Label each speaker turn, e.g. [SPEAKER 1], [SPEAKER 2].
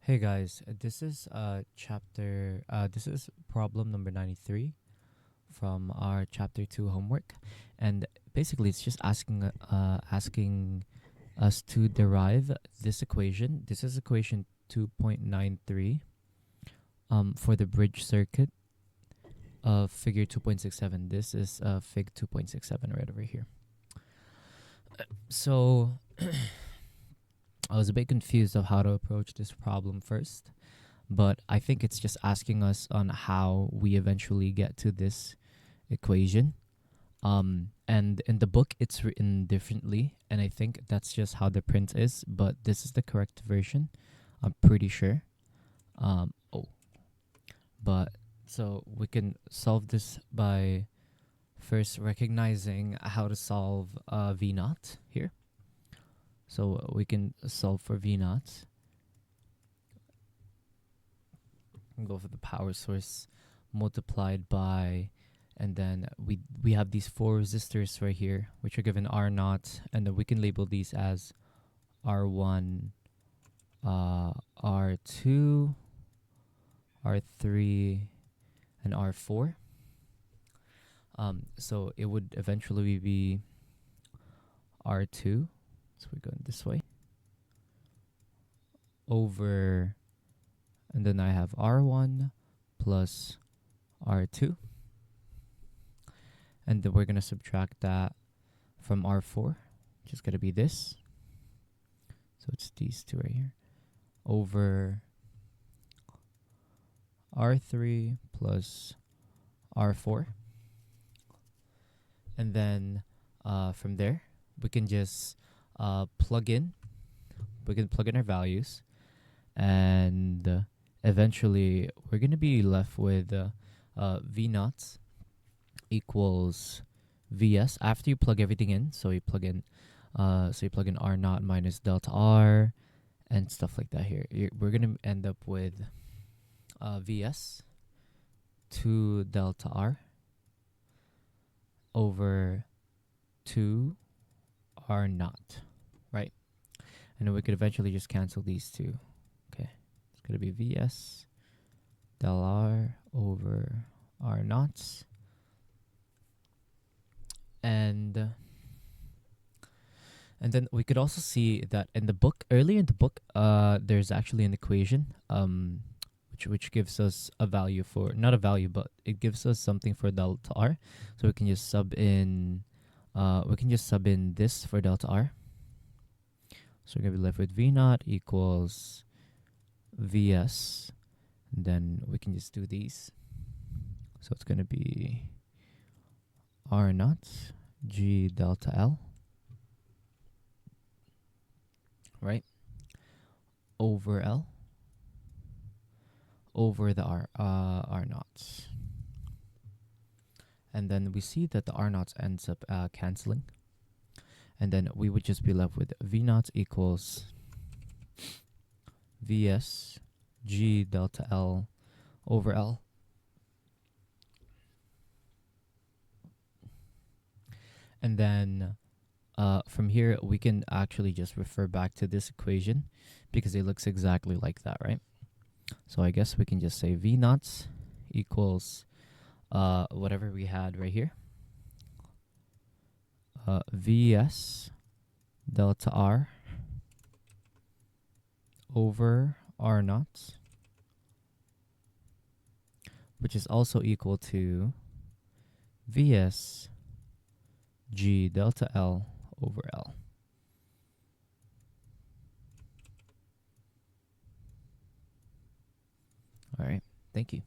[SPEAKER 1] Hey guys, this is this is problem number 93 from our chapter 2 homework, and basically it's just asking us to derive this equation. This is equation 2.93 for the bridge circuit of figure 2.67. This is fig 2.67 right over here. So I was a bit confused of how to approach this problem first, but I think it's just asking us on how we eventually get to this equation. And in the book, it's written differently, and I think that's just how the print is, but this is the correct version. I'm pretty sure. But so we can solve this by first recognizing how to solve V naught here. So we can solve for V naught. Go for the power source multiplied by, and then we have these four resistors right here, which are given R naught, and then we can label these as R1, R2, R3, and R4. So it would eventually be R2. So we're going this way. Over, and then I have R1 plus R2. And then we're going to subtract that from R4, which is going to be this. So it's these two right here. Over R3 plus R4. And then from there, we can just plug in. We can plug in our values. And eventually, we're going to be left with V naught equals Vs after you plug everything in. So you plug in R naught minus delta R and stuff like that here. We're going to end up with Vs 2 delta R over 2 R naught, right? And then we could eventually just cancel these two. Okay, it's going to be Vs del R over R naught. And then we could also see that in the book, earlier in the book, there's actually an equation which gives us a value for, not a value, but it gives us something for delta R. So we can just sub in this for delta R. So we're going to be left with V naught equals Vs. And then we can just do these. So it's going to be R naught G delta L, right? Over L over the R naught. And then we see that the R naught ends up canceling. And then we would just be left with V naught equals Vs G delta L over L. And then from here, we can actually just refer back to this equation because it looks exactly like that, right? So I guess we can just say V naught equals whatever we had right here. Vs delta R over R naught, which is also equal to Vs G delta L over L. All right, thank you.